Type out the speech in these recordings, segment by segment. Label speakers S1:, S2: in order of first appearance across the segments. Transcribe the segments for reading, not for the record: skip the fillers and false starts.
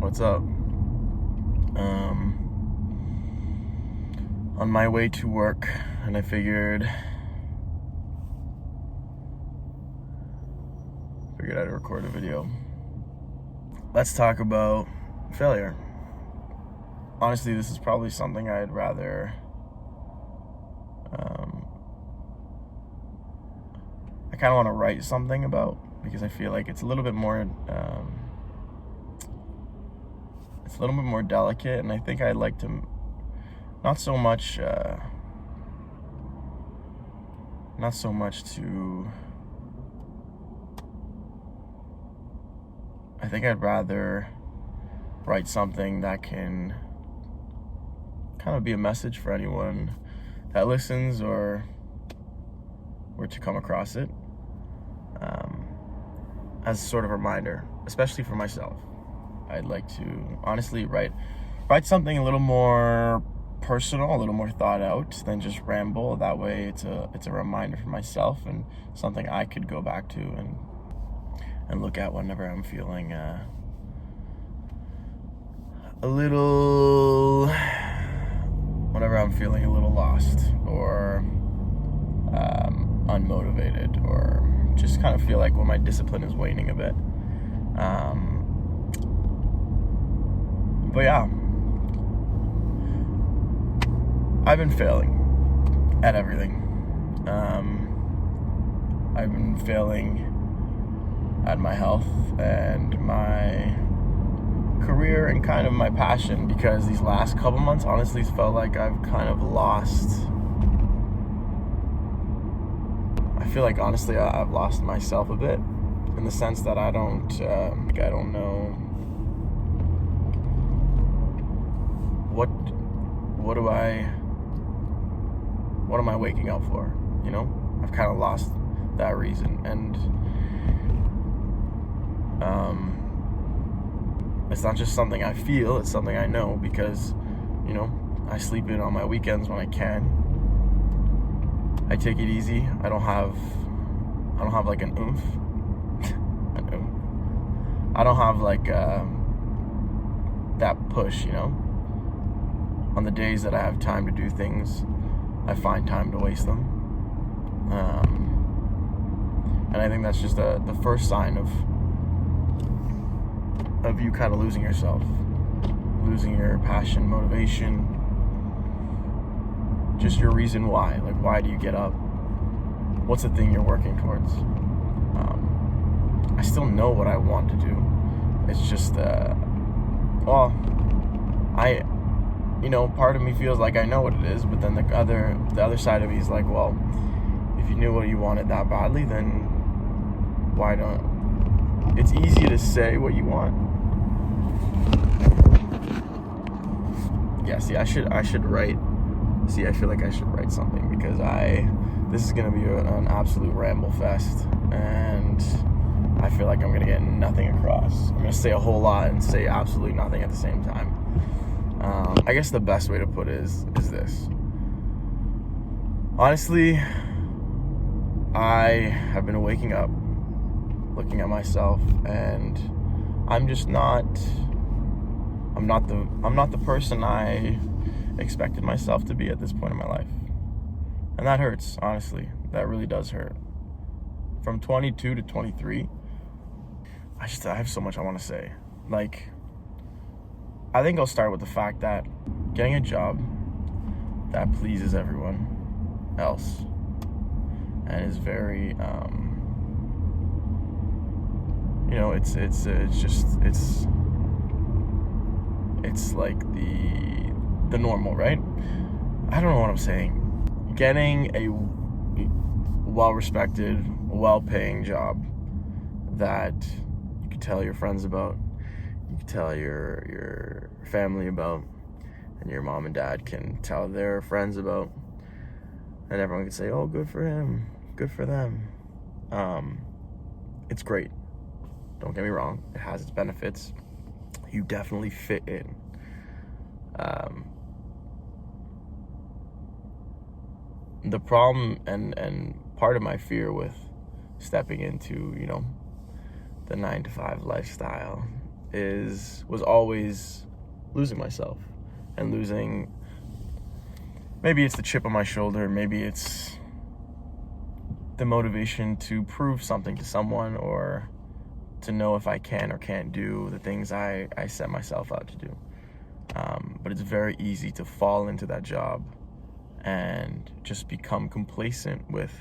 S1: What's up? On my way to work, and I figured I'd record a video. Let's talk about failure. Honestly, this is probably something I'd rather I kind of want to write something about, because I feel like it's a little bit more delicate, and I think I'd like to not so much to I think I'd rather write something that can kind of be a message for anyone that listens or were to come across it, as sort of a reminder, especially for myself. I'd like to honestly write something a little more personal, a little more thought out than just ramble. That way it's a reminder for myself and something I could go back to and look at whenever I'm feeling a little lost or unmotivated, or just kind of feel like when my discipline is waning a bit. But yeah, I've been failing at everything. I've been failing at my health and my career and kind of my passion, because these last couple months honestly felt like I've kind of lost. I feel like honestly I've lost myself a bit, in the sense that I don't know what am I waking up for, you know? I've kind of lost that reason, and it's not just something I feel, it's something I know, because, you know, I sleep in on my weekends when I can. I take it easy. I don't have like an oomph. I don't have like that push, you know? On the days that I have time to do things, I find time to waste them. And I think that's just the first sign of you kind of losing yourself, losing your passion, motivation, just your reason why. Like, why do you get up? What's the thing you're working towards? I still know what I want to do. It's just, part of me feels like I know what it is, but then the other side of me is like, well, if you knew what you wanted that badly, then why don't? It's easy to say what you want. Yeah, see, I should write. See, I feel like I should write something, because this is gonna be an absolute ramble fest, and I feel like I'm gonna get nothing across. I'm gonna say a whole lot and say absolutely nothing at the same time. I guess the best way to put it is this. Honestly, I have been waking up, looking at myself, and I'm not the person I expected myself to be at this point in my life. And that hurts, honestly. That really does hurt. From 22 to 23, I have so much I want to say. Like, I think I'll start with the fact that getting a job that pleases everyone else and is very, it's like the normal, right? I don't know what I'm saying. Getting a well-respected, well-paying job that you can tell your friends about, you can tell your family about, and your mom and dad can tell their friends about, and everyone can say, oh, good for him, good for them. It's great. Don't get me wrong. It has its benefits. You definitely fit in. The problem and part of my fear with stepping into, the 9-to-5 lifestyle was always losing myself and losing, maybe it's the chip on my shoulder, maybe it's the motivation to prove something to someone, or to know if I can or can't do the things I set myself out to do. But it's very easy to fall into that job and just become complacent with,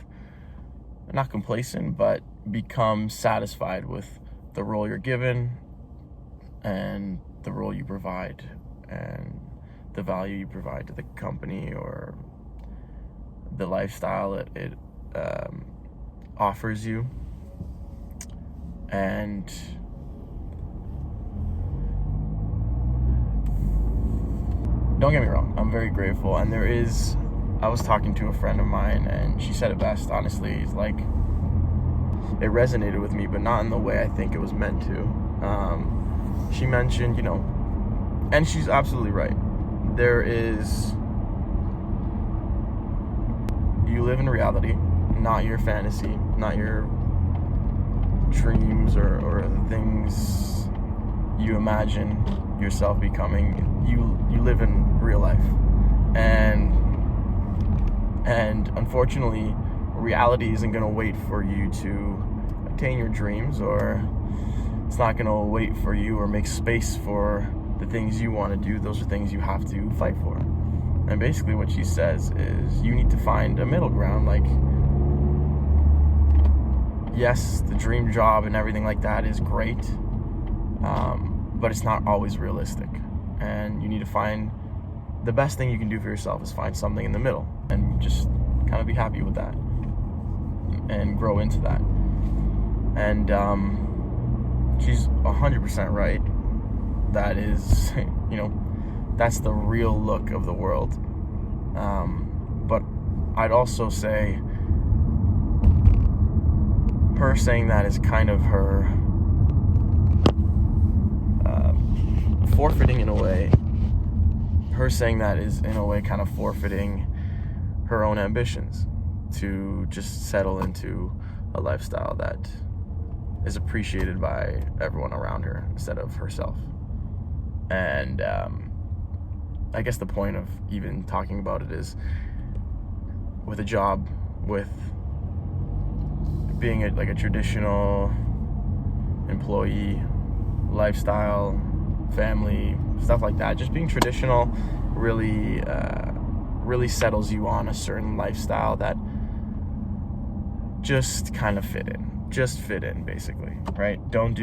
S1: not complacent, but become satisfied with the role you're given and the role you provide and the value you provide to the company, or the lifestyle it offers you. And don't get me wrong, I'm very grateful. And I was talking to a friend of mine, and she said it best, honestly. It's like, it resonated with me, but not in the way I think it was meant to. She mentioned, and she's absolutely right. You live in reality, not your fantasy, not your dreams or the things you imagine yourself becoming. You live in real life, and unfortunately, reality isn't going to wait for you to attain your dreams, or it's not going to wait for you or make space for the things you want to do. Those are things you have to fight for. And basically what she says is you need to find a middle ground. Like, yes, the dream job and everything like that is great, but it's not always realistic. And you need to find, the best thing you can do for yourself is find something in the middle and just kind of be happy with that and grow into that. And she's 100% right. That is, that's the real look of the world. But I'd also say her saying that is kind of her forfeiting, in a way. Her saying that is, in a way, kind of forfeiting her own ambitions to just settle into a lifestyle that is appreciated by everyone around her instead of herself. And I guess the point of even talking about it is, with a job, with being a traditional employee lifestyle, family, stuff like that, just being traditional really settles you on a certain lifestyle that just kind of fit in, basically, right? Don't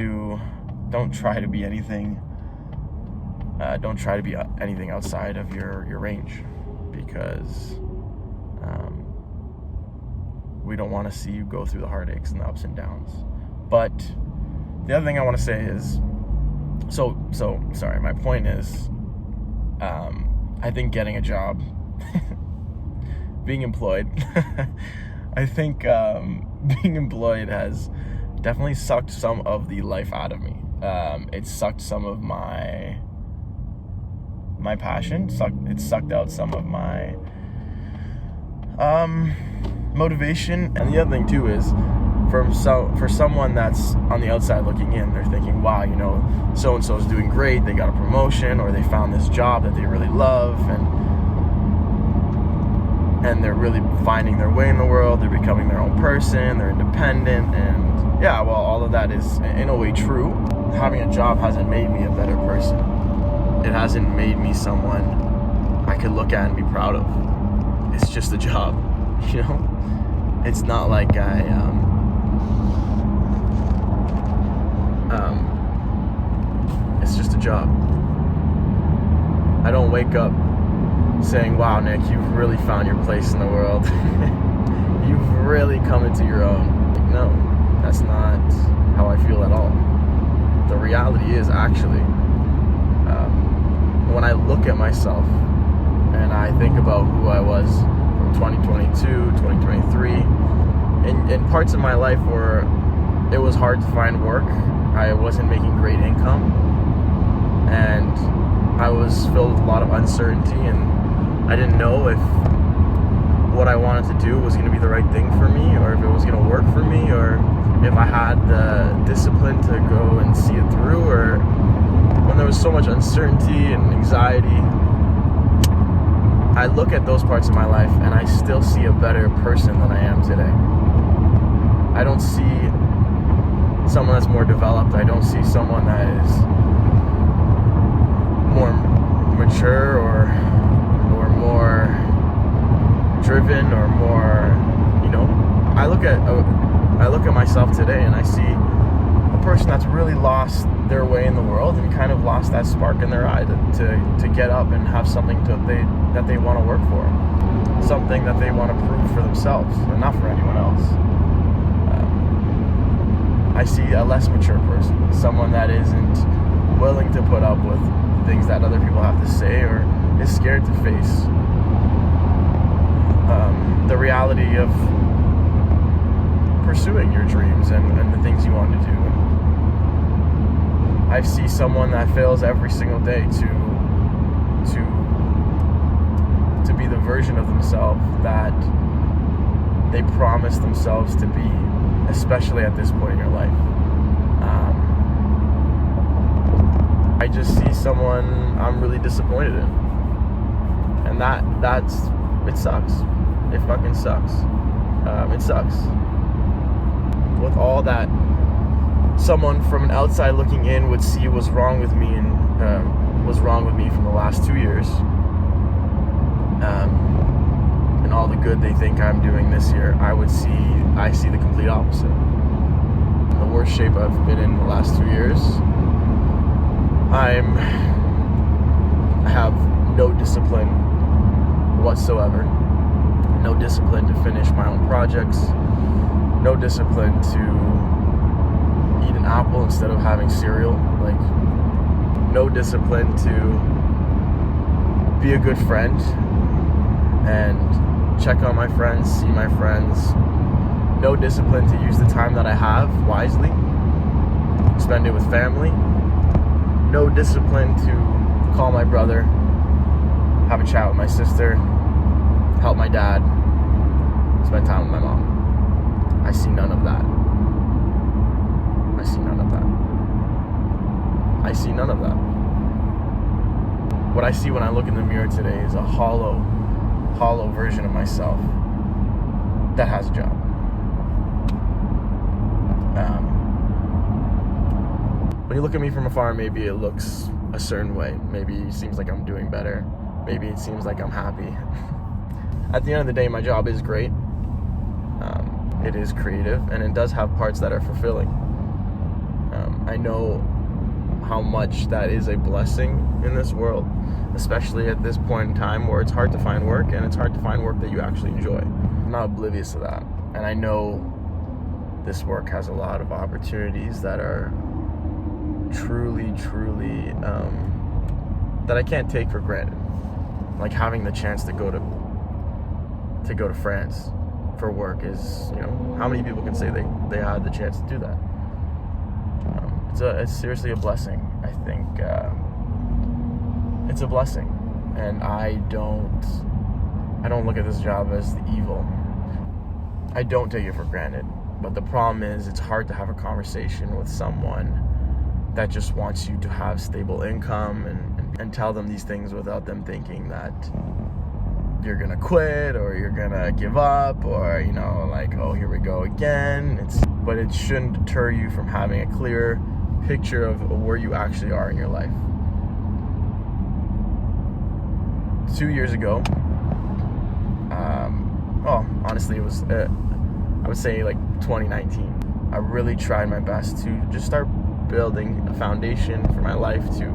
S1: try to be anything. Don't try to be anything outside of your range, because we don't want to see you go through the heartaches and the ups and downs. But the other thing I want to say is, sorry, my point is, I think getting a job, being employed, I think being employed has definitely sucked some of the life out of me. It sucked some of my passion, it sucked out some of my motivation. And the other thing too is, for someone that's on the outside looking in, they're thinking, wow, so and so is doing great, they got a promotion, or they found this job that they really love, and they're really finding their way in the world, they're becoming their own person, they're independent. And yeah, well, all of that is in a way true. Having a job hasn't made me a better person. It hasn't made me someone I could look at and be proud of. It's just a job, It's not like it's just a job. I don't wake up saying, wow, Nick, you've really found your place in the world. You've really come into your own. Like, no, that's not how I feel at all. The reality is, actually, when I look at myself and I think about who I was from 2022, 2023, in parts of my life where it was hard to find work, I wasn't making great income, and I was filled with a lot of uncertainty, and I didn't know if what I wanted to do was going to be the right thing for me, or if it was going to work for me, or if I had the discipline to go and see it through, or when there was so much uncertainty and anxiety. I look at those parts of my life and I still see a better person than I am today. I don't see someone that's more developed. I don't see someone that is more mature or more driven or more, I look at myself today and I see a person that's really lost their way in the world and kind of lost that spark in their eye to get up and have something that they want to work for, something that they want to prove for themselves and not for anyone else. I see a less mature person, someone that isn't willing to put up with things that other people have to say or is scared to face the reality of pursuing your dreams and the things you want to do. I see someone that fails every single day to be the version of themselves that they promise themselves to be, especially at this point in your life. I just see someone I'm really disappointed in, and it sucks. It fucking sucks. It sucks. With all that someone from an outside looking in would see was wrong with me and was wrong with me from the last 2 years, and all the good they think I'm doing this year, I see the complete opposite. The worst shape I've been in the last 2 years. I have no discipline whatsoever. No discipline to finish my own projects. No discipline to eat an apple instead of having cereal. Like, no discipline to be a good friend and check on my friends, see my friends. No discipline to use the time that I have wisely, spend it with family. No discipline to call my brother, have a chat with my sister, help my dad, spend time with my mom. I see none of that. I see none of that. I see none of that. What I see when I look in the mirror today is a hollow version of myself that has a job. When you look at me from afar, maybe it looks a certain way. Maybe it seems like I'm doing better. Maybe it seems like I'm happy. At the end of the day, my job is great. It is creative, and it does have parts that are fulfilling. I know how much that is a blessing in this world, especially at this point in time where it's hard to find work, and it's hard to find work that you actually enjoy. I'm not oblivious to that, and I know this work has a lot of opportunities that are truly that I can't take for granted. Like having the chance to go to France for work is, how many people can say they had the chance to do that? It's seriously a blessing. I think it's a blessing, and I don't look at this job as the evil. I don't take it for granted, but the problem is it's hard to have a conversation with someone that just wants you to have stable income and tell them these things without them thinking that you're gonna quit or you're gonna give up or like, oh, here we go again. But it shouldn't deter you from having a clear picture of where you actually are in your life. 2 years ago, honestly, it was I would say like 2019. I really tried my best to just start building a foundation for my life to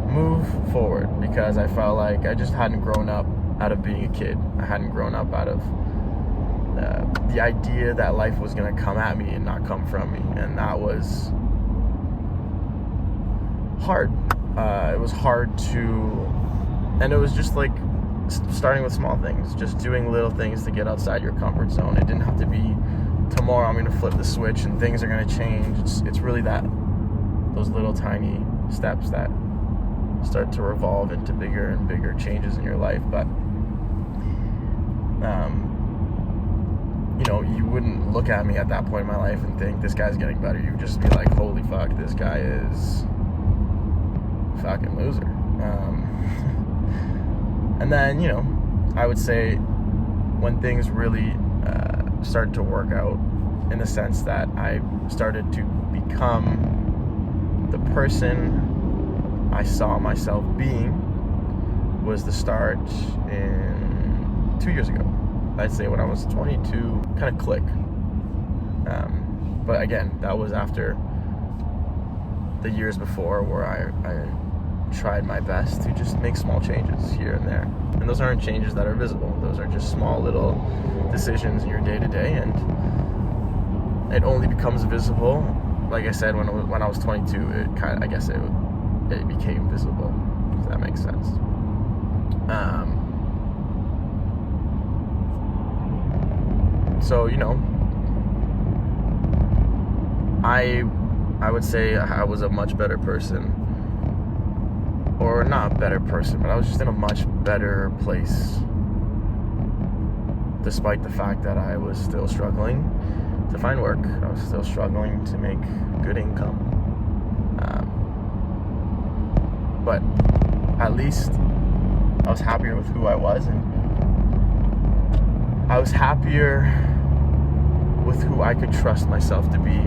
S1: move forward, because I felt like I just hadn't grown up out of being a kid. I hadn't grown up out of the idea that life was going to come at me and not come from me, and that was hard. It was hard and it was just like starting with small things, just doing little things to get outside your comfort zone. It didn't have to be tomorrow I'm going to flip the switch and things are going to change. It's really those little tiny steps that start to revolve into bigger and bigger changes in your life. But you wouldn't look at me at that point in my life and think this guy's getting better. You would just be like, holy fuck, this guy is a fucking loser. And then, I would say when things really started to work out, in the sense that I started to become the person I saw myself being, was the start in 2 years ago. I'd say when I was 22, kind of click. But again, that was after the years before where I tried my best to just make small changes here and there. And those aren't changes that are visible. Those are just small little decisions in your day-to-day, and it only becomes visible, like I said, when I was 22. It became visible, if that makes sense. So I would say I was a much better person, or not a better person, but I was just in a much better place, despite the fact that I was still struggling to find work. I was still struggling to make good income. But at least I was happier with who I was, and I was happier with who I could trust myself to be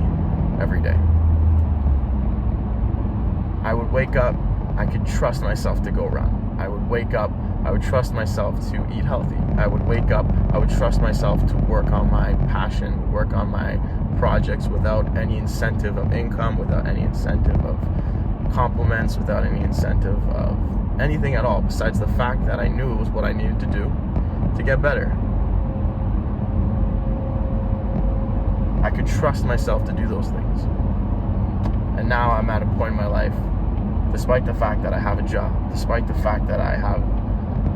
S1: every day. I would wake up, I could trust myself to go run. I would wake up, I would trust myself to eat healthy. I would wake up, I would trust myself to work on my passion, work on my projects without any incentive of income, without any incentive of compliments, without any incentive of anything at all, besides the fact that I knew it was what I needed to do to get better. I could trust myself to do those things. And now I'm at a point in my life, despite the fact that I have a job, despite the fact that I have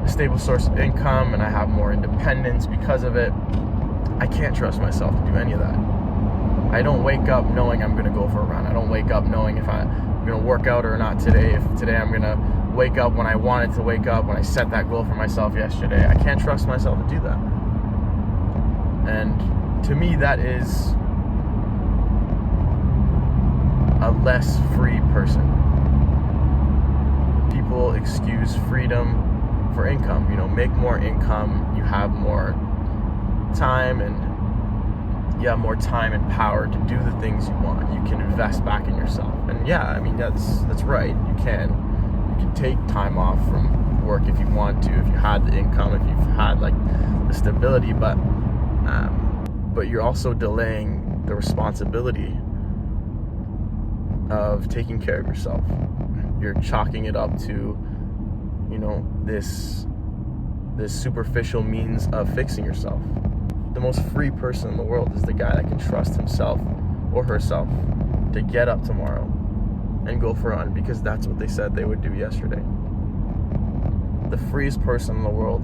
S1: a stable source of income and I have more independence because of it, I can't trust myself to do any of that. I don't wake up knowing I'm going to go for a run. I don't wake up knowing if I'm going to work out or not today. If today I'm going to wake up when I wanted to wake up, when I set that goal for myself yesterday. I can't trust myself to do that. And to me, that is a less free person. People excuse freedom for income. Make more income, you have more time, and you have more time and power to do the things you want. You can invest back in yourself. And that's right. You can take time off from work if you want to, if you had the income, if you've had the stability, but you're also delaying the responsibility of taking care of yourself. You're chalking it up to this superficial means of fixing yourself. The most free person in the world is the guy that can trust himself or herself to get up tomorrow and go for a run, because that's what they said they would do yesterday. The freest person in the world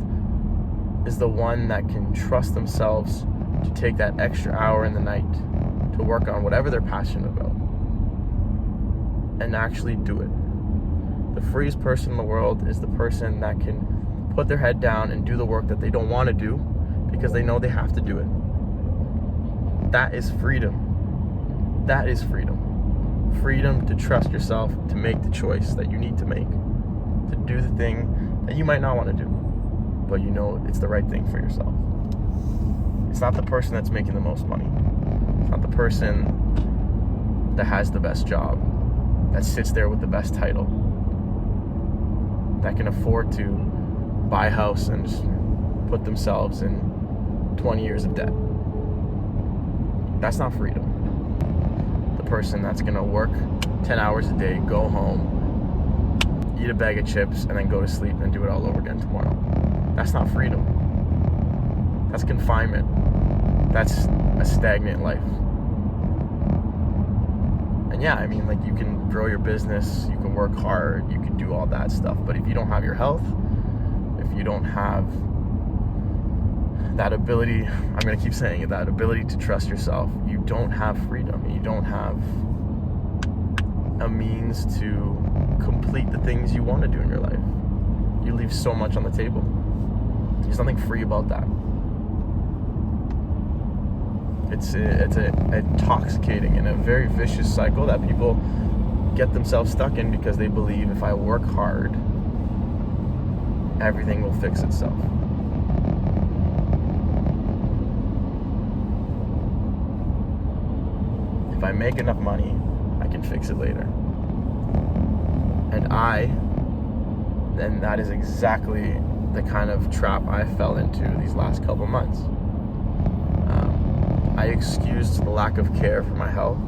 S1: is the one that can trust themselves to take that extra hour in the night to work on whatever they're passionate about and actually do it. The freest person in the world is the person that can put their head down and do the work that they don't want to do because they know they have to do it. That is freedom. That is freedom. Freedom to trust yourself, to make the choice that you need to make, to do the thing that you might not want to do, but it's the right thing for yourself. It's not the person that's making the most money. It's not the person that has the best job, that sits there with the best title, that can afford to buy a house and just put themselves in 20 years of debt. That's not freedom. The person that's gonna work 10 hours a day, go home, eat a bag of chips, and then go to sleep and do it all over again tomorrow. That's not freedom. That's confinement. That's a stagnant life. And you can grow your business, you can work hard, you can do all that stuff, but if you don't have your health, if you don't have that ability, I'm going to keep saying it, that ability to trust yourself, you don't have freedom. You don't have a means to complete the things you want to do in your life. You leave so much on the table. There's nothing free about that. It's intoxicating and a very vicious cycle that people get themselves stuck in because they believe if I work hard, everything will fix itself. If I make enough money, I can fix it later. And that is exactly the kind of trap I fell into these last couple months. I excused the lack of care for my health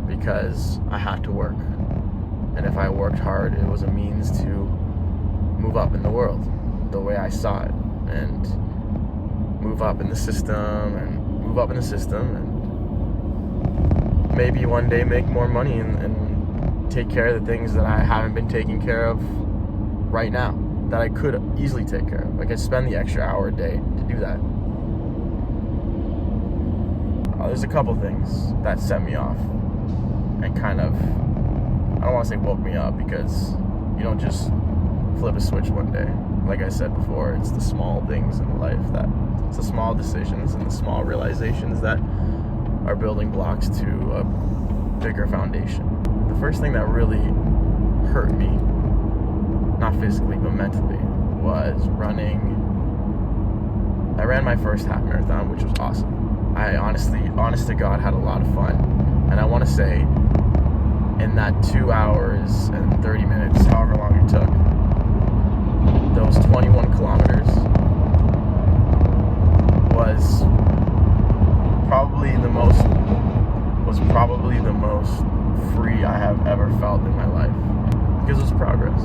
S1: because I had to work. And if I worked hard, it was a means to move up in the world the way I saw it, and move up in the system and maybe one day make more money and take care of the things that I haven't been taking care of right now, that I could easily take care of. I could spend the extra hour a day to do that. There's a couple things that set me off and kind of, I don't want to say woke me up, because you don't just flip a switch one day. Like I said before, it's the small things in life, it's the small decisions and the small realizations that are building blocks to a bigger foundation. The first thing that really hurt me, not physically but mentally, was running. I ran my first half marathon, which was awesome. I honest to God, had a lot of fun. And I want to say, in that 2 hours and 30 minutes, however long it took, those 21 kilometers was probably the most free I have ever felt in my life, because it was progress.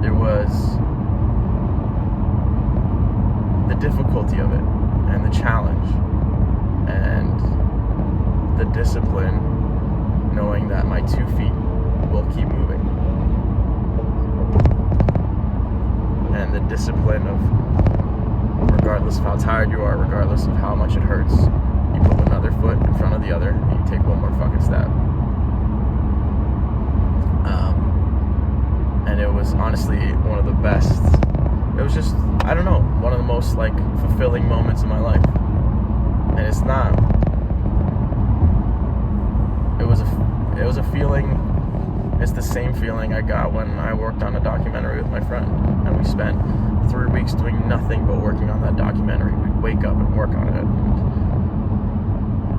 S1: It was the difficulty of it and the challenge and the discipline, knowing that my 2 feet will keep moving, and the discipline of, regardless of how tired you are, regardless of how much it hurts, you put another foot in front of the other and you take one more fucking step. And it was honestly one of the best, it was just, I don't know, one of the most like fulfilling moments in my life. And it was a feeling, it's the same feeling I got when I worked on a documentary with my friend, and we spent 3 weeks doing nothing but working on that documentary. We'd wake up and work on it,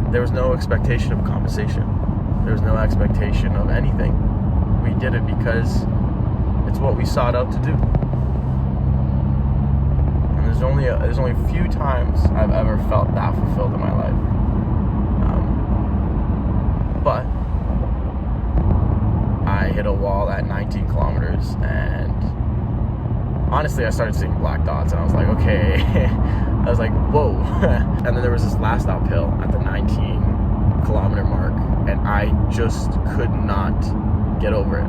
S1: and there was no expectation of compensation. There was no expectation of anything. We did it because it's what we sought out to do. And there's only a few times I've ever felt that fulfilled in my life. But I hit a wall at 19 kilometers, and honestly, I started seeing black dots, and I was like, okay. I was like, whoa. And then there was this last uphill at the 19 kilometer mark, and I just could not get over it.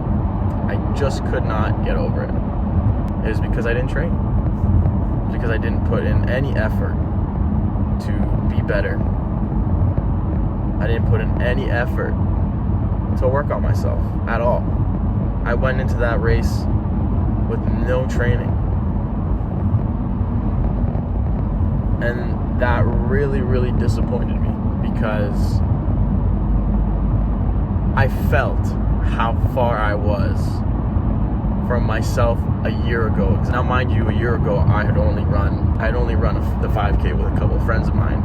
S1: I just could not get over it. It was because I didn't train. Because I didn't put in any effort to be better. I didn't put in any effort to work on myself at all. I went into that race with no training. And that really, really disappointed me, because I felt how far I was from myself a year ago. Now, mind you, a year ago I had only run the 5K with a couple of friends of mine.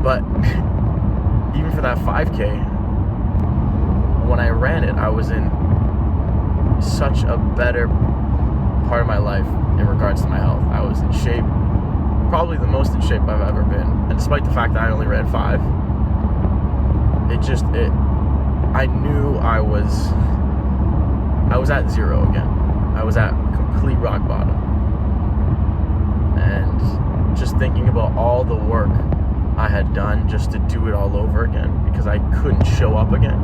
S1: But even for that 5K, when I ran it, I was in such a better part of my life in regards to my health. I was in shape, probably the most in shape I've ever been. And despite the fact that I only ran 5, I knew I was at zero again. I was at complete rock bottom. And just thinking about all the work I had done just to do it all over again, because I couldn't show up again.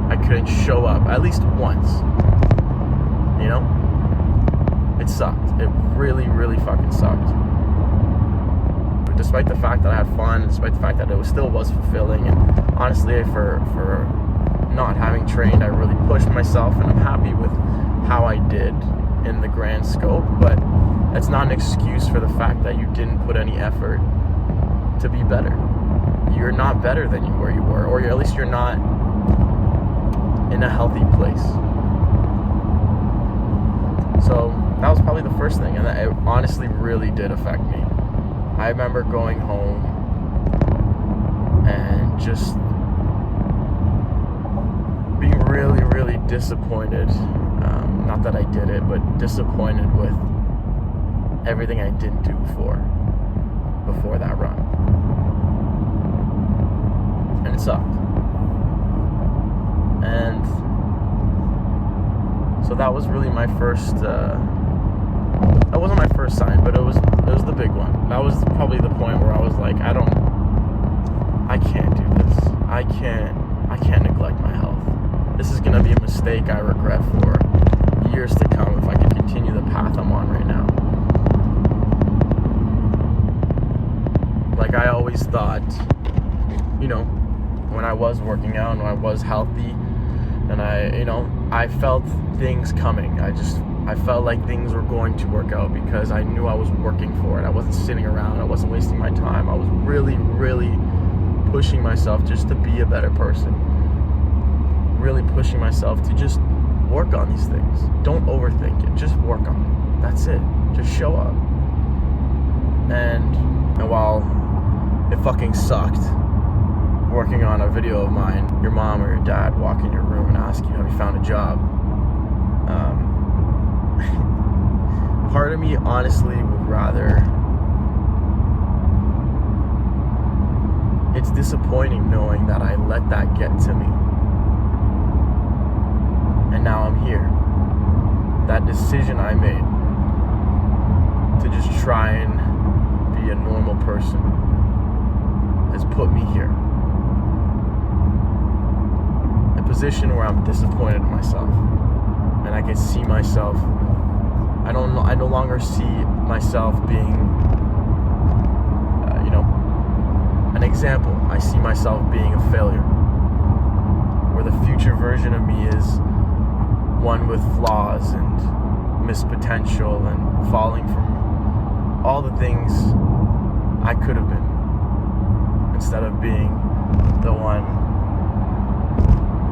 S1: I couldn't show up at least once. You know? It sucked. It really, really fucking sucked. But despite the fact that I had fun, despite the fact that it still was fulfilling, and honestly, for not having trained, I really pushed myself, and I'm happy with how I did in the grand scope, but that's not an excuse for the fact that you didn't put any effort to be better. You're not better than where you were, or at least you're not in a healthy place. So that was probably the first thing, and it honestly really did affect me. I remember going home and just being really, really disappointed. Not that I did it, but disappointed with everything I didn't do before that run. And it sucked. And so that was really my first, that wasn't my first sign, but it was the big one. That was probably the point where I was like, I can't do this. I can't neglect my health. This is gonna be a mistake I regret for years to come if I can continue the path I'm on right now. Like, I always thought, when I was working out and when I was healthy, and I felt things coming. I felt like things were going to work out because I knew I was working for it. I wasn't sitting around. I wasn't wasting my time. I was really, really pushing myself just to be a better person. Really pushing myself to just work on these things. Don't overthink it. Just work on it. That's it. Just show up. And while it fucking sucked working on a video of mine, your mom or your dad walk in your room and ask you, have you found a job? Part of me honestly would rather, it's disappointing knowing that I let that get to me. And now I'm here. That decision I made to just try and be a normal person has put me here. A position where I'm disappointed in myself. And I can see myself, I no longer see myself being, an example. I see myself being a failure. Where the future version of me is one with flaws and missed potential and falling from all the things I could have been, instead of being the one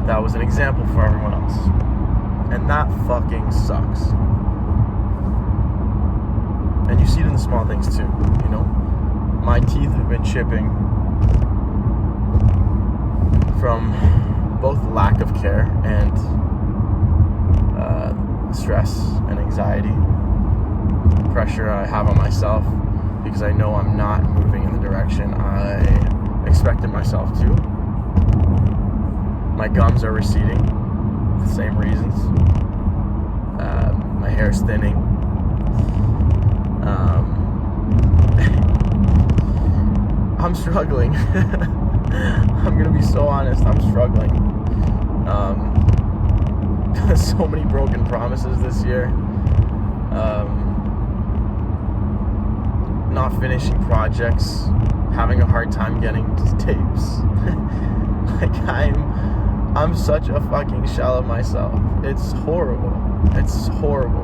S1: that was an example for everyone else. And that fucking sucks. And you see it in the small things too, My teeth have been chipping from both lack of care and stress and anxiety, pressure I have on myself because I know I'm not moving in the direction I expected myself to. My gums are receding for the same reasons. My hair is thinning. I'm struggling. I'm gonna be so honest, I'm struggling. So many broken promises this year. Not finishing projects, having a hard time getting tapes. Like, I'm such a fucking shell of myself. It's horrible. It's horrible.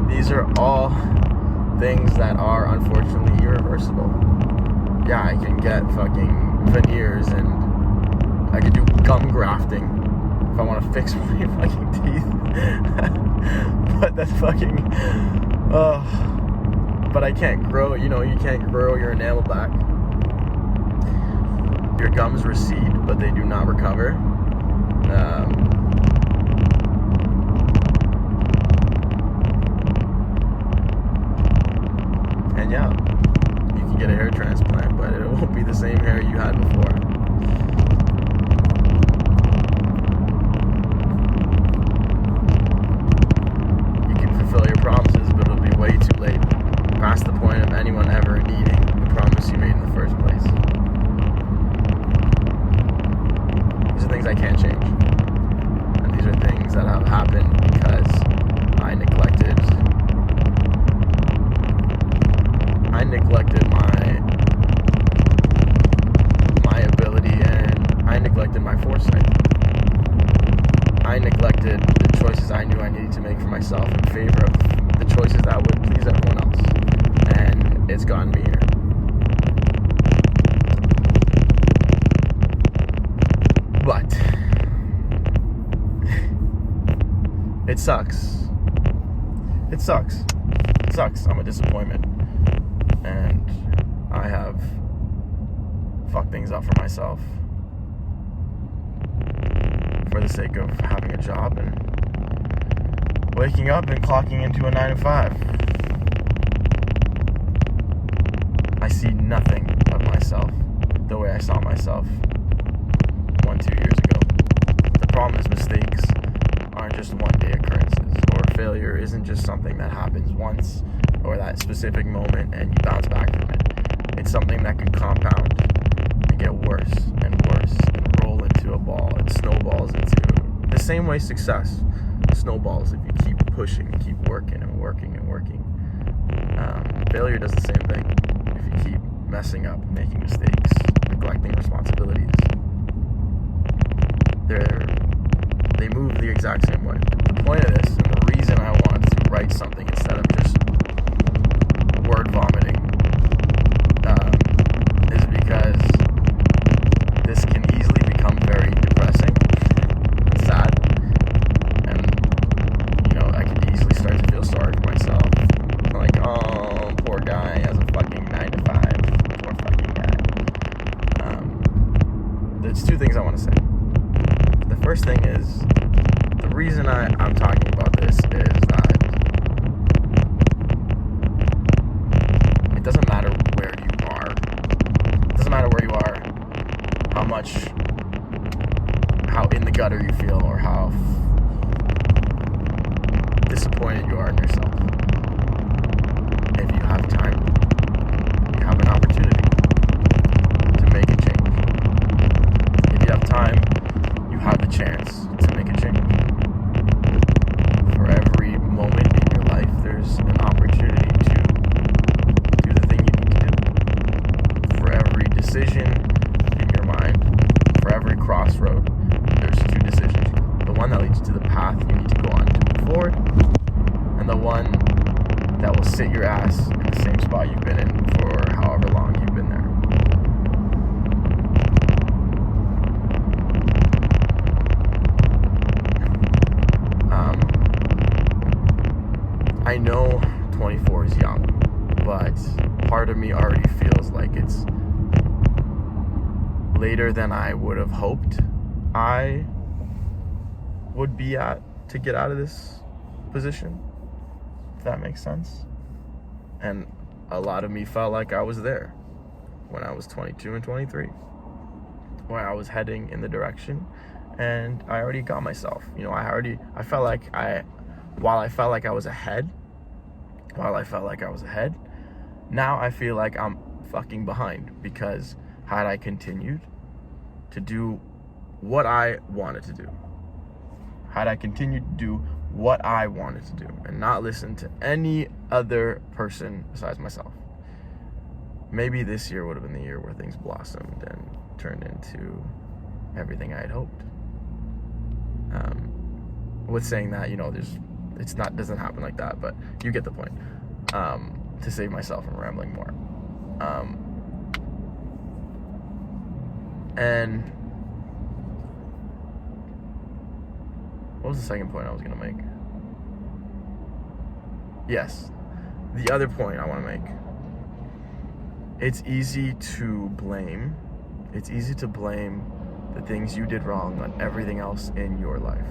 S1: These are all things that are unfortunately irreversible. Yeah, I can get fucking veneers and I can do gum grafting if I want to fix my fucking teeth. But that's fucking, but I can't grow, you can't grow your enamel back. Your gums recede, but they do not recover. And yeah, you can get a hair transplant, but it won't be the same hair you had before. You can fulfill your promises, but it'll be way too late, past the point of anyone ever needing the promise you made in the first place. These are things I can't change. And these are things that have happened because I neglected my ability, and I neglected my foresight. I neglected the choices I knew I needed to make for myself in favor of the choices that would please everyone else. And it's gotten me here. But it sucks. It sucks. It sucks. I'm a disappointment. And I have fucked things up for myself for the sake of having a job and waking up and clocking into a 9 to 5. I see nothing of myself the way I saw myself 1-2 years ago. The problem is mistakes aren't just one-day occurrences, or failure isn't just something that happens once or that specific moment and you bounce back from it. It's something that can compound and get worse and worse and roll into a ball and snowballs into the same way success snowballs if you keep pushing, keep working and working and working. Failure does the same thing if you keep messing up, making mistakes, neglecting responsibilities. They move the exact same way. The point of this, and the reason I wanted to write something instead of just word vomiting, is because this can easily become very depressing and sad. And, I can easily start to feel sorry for myself. Like, oh, poor guy has a fucking 9 to 5. Poor fucking guy. There's two things I want to say. The first thing is, the reason I'm talking about this is that it doesn't matter where you are. It doesn't matter where you are, how in the gutter you feel, or how disappointed you are in yourself. If you have time, you have an opportunity to make a change. If you have time, you have the chance to make a change. For every moment in your life, there's an opportunity to do the thing you need to do. For every decision in your mind, for every crossroad, there's two decisions. The one that leads to the path you need to go on to move forward, and the one that will sit your ass in the same spot you've been in for however long you've been there. I know 24 is young, but part of me already feels like it's later than I would have hoped I would be at to get out of this position, if that makes sense. And a lot of me felt like I was there when I was 22 and 23, where I was heading in the direction, and I already got myself. I felt like while I felt like I was ahead, now I feel like I'm fucking behind, because had I continued to do what I wanted to do, and not listen to any other person besides myself, maybe this year would have been the year where things blossomed and turned into everything I had hoped. With saying that, doesn't happen like that, but you get the point. To save myself from rambling more. And what was the second point I was going to make? Yes, the other point I want to make. It's easy to blame the things you did wrong on everything else in your life.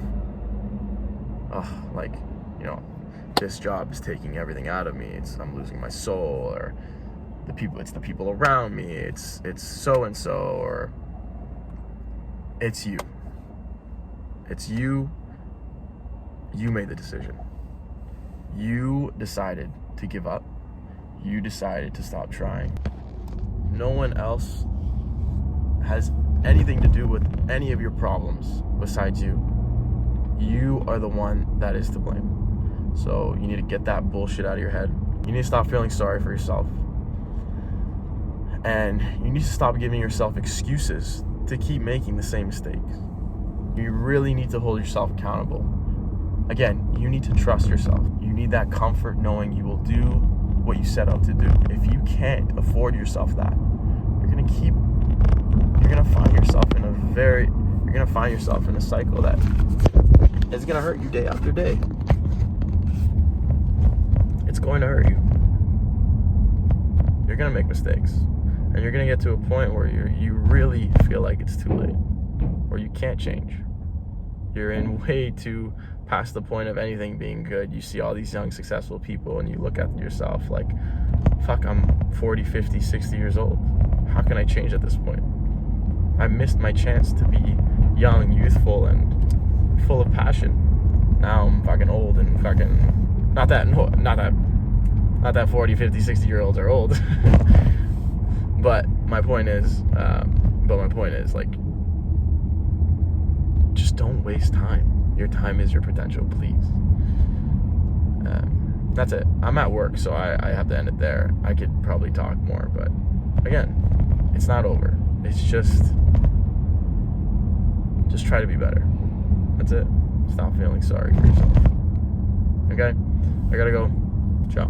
S1: This job is taking everything out of me. I'm losing my soul, or it's the people around me. It's so and so, or it's you. It's you. You made the decision. You decided to give up. You decided to stop trying. No one else has anything to do with any of your problems besides you. You are the one that is to blame. So you need to get that bullshit out of your head. You need to stop feeling sorry for yourself. And you need to stop giving yourself excuses to keep making the same mistakes. You really need to hold yourself accountable. Again, you need to trust yourself. You need that comfort knowing you will do what you set out to do. If you can't afford yourself that, you're gonna find yourself in a cycle that is gonna hurt you day after day. It's going to hurt you. You're gonna make mistakes, and you're gonna get to a point where you really feel like it's too late, or you can't change. You're in way too past the point of anything being good. You see all these young, successful people, and you look at yourself like, fuck, I'm 40, 50, 60 years old. How can I change at this point? I missed my chance to be young, youthful, and full of passion. Now I'm fucking old and fucking, not that 40, 50, 60 year olds are old. But my point is, like, just don't waste time. Your time is your potential, please. That's it. I'm at work, so I have to end it there. I could probably talk more, but again, it's not over. It's just try to be better. That's it. Stop feeling sorry for yourself. Okay? I gotta go. Ciao.